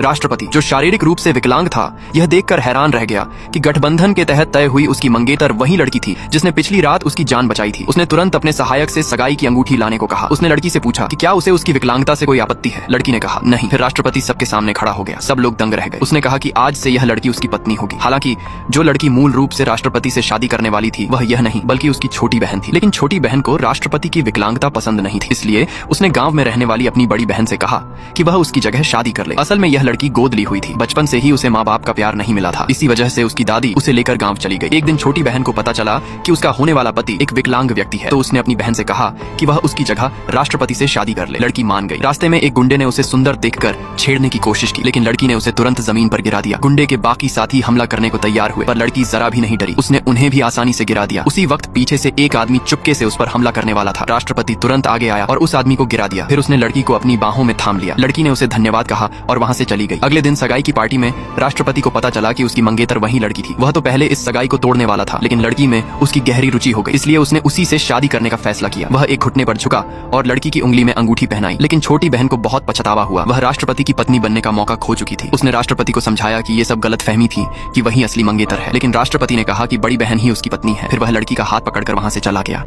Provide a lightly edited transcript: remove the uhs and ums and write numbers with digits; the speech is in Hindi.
राष्ट्रपति, जो शारीरिक रूप से विकलांग था, यह देखकर हैरान रह गया कि गठबंधन के तहत तय हुई उसकी मंगेतर वही लड़की थी जिसने पिछली रात उसकी जान बचाई थी। उसने तुरंत अपने सहायक से सगाई की अंगूठी लाने को कहा। उसने लड़की से पूछा कि क्या उसे उसकी विकलांगता से कोई आपत्ति है। लड़की ने कहा नहीं। फिर राष्ट्रपति सबके सामने खड़ा हो गया। सब लोग दंग रह गए। उसने कहा कि आज से यह लड़की उसकी पत्नी होगी। हालांकि जो लड़की मूल रूप से राष्ट्रपति से शादी करने वाली थी वह यह नहीं बल्कि उसकी छोटी बहन थी। लेकिन छोटी बहन को राष्ट्रपति की विकलांगता पसंद नहीं थी, इसलिए उसने गांव में रहने वाली अपनी बड़ी बहन से कहा कि वह उसकी जगह शादी कर ले। असल में यह लड़की गोद ली हुई थी। बचपन से ही उसे माँ बाप का प्यार नहीं मिला था। इसी वजह से उसकी दादी उसे लेकर गांव चली गई। एक दिन छोटी बहन को पता चला कि उसका होने वाला पति एक विकलांग व्यक्ति है, तो उसने अपनी बहन से कहा कि वह उसकी जगह राष्ट्रपति से शादी कर ले। लड़की मान गई। रास्ते में एक गुंडे ने उसे सुंदर देखकर छेड़ने की कोशिश की, लेकिन लड़की ने उसे तुरंत जमीन पर गिरा दिया। गुंडे के बाकी साथी हमला करने को तैयार हुए, पर लड़की जरा भी नहीं डरी। उसने उन्हें भी आसानी से गिरा दिया। उसी वक्त पीछे से एक आदमी चुपके से उस पर हमला करने वाला था। राष्ट्रपति तुरंत आगे आया और उस आदमी को गिरा दिया। फिर उसने लड़की को अपनी बाहों में थाम लिया। लड़की ने उसे धन्यवाद कहा और वहाँ से चली गई। अगले दिन सगाई की पार्टी में राष्ट्रपति को पता चला कि उसकी मंगेतर वही लड़की थी। वह तो पहले इस सगाई को तोड़ने वाला था, लेकिन लड़की में उसकी गहरी रुचि हो गई, इसलिए उसने उसी से शादी करने का फैसला किया। वह एक घुटने पर झुका और लड़की की उंगली में अंगूठी पहनाई। लेकिन छोटी बहन को बहुत पछतावा हुआ। वह राष्ट्रपति की पत्नी बनने का मौका खो चुकी थी। उसने राष्ट्रपति को समझाया कि ये सब गलतफहमी थी, कि वही असली मंगेतर है, लेकिन राष्ट्रपति ने कहा कि बड़ी बहन ही उसकी पत्नी है। फिर वह लड़की का हाथ पकड़कर वहां से चला गया।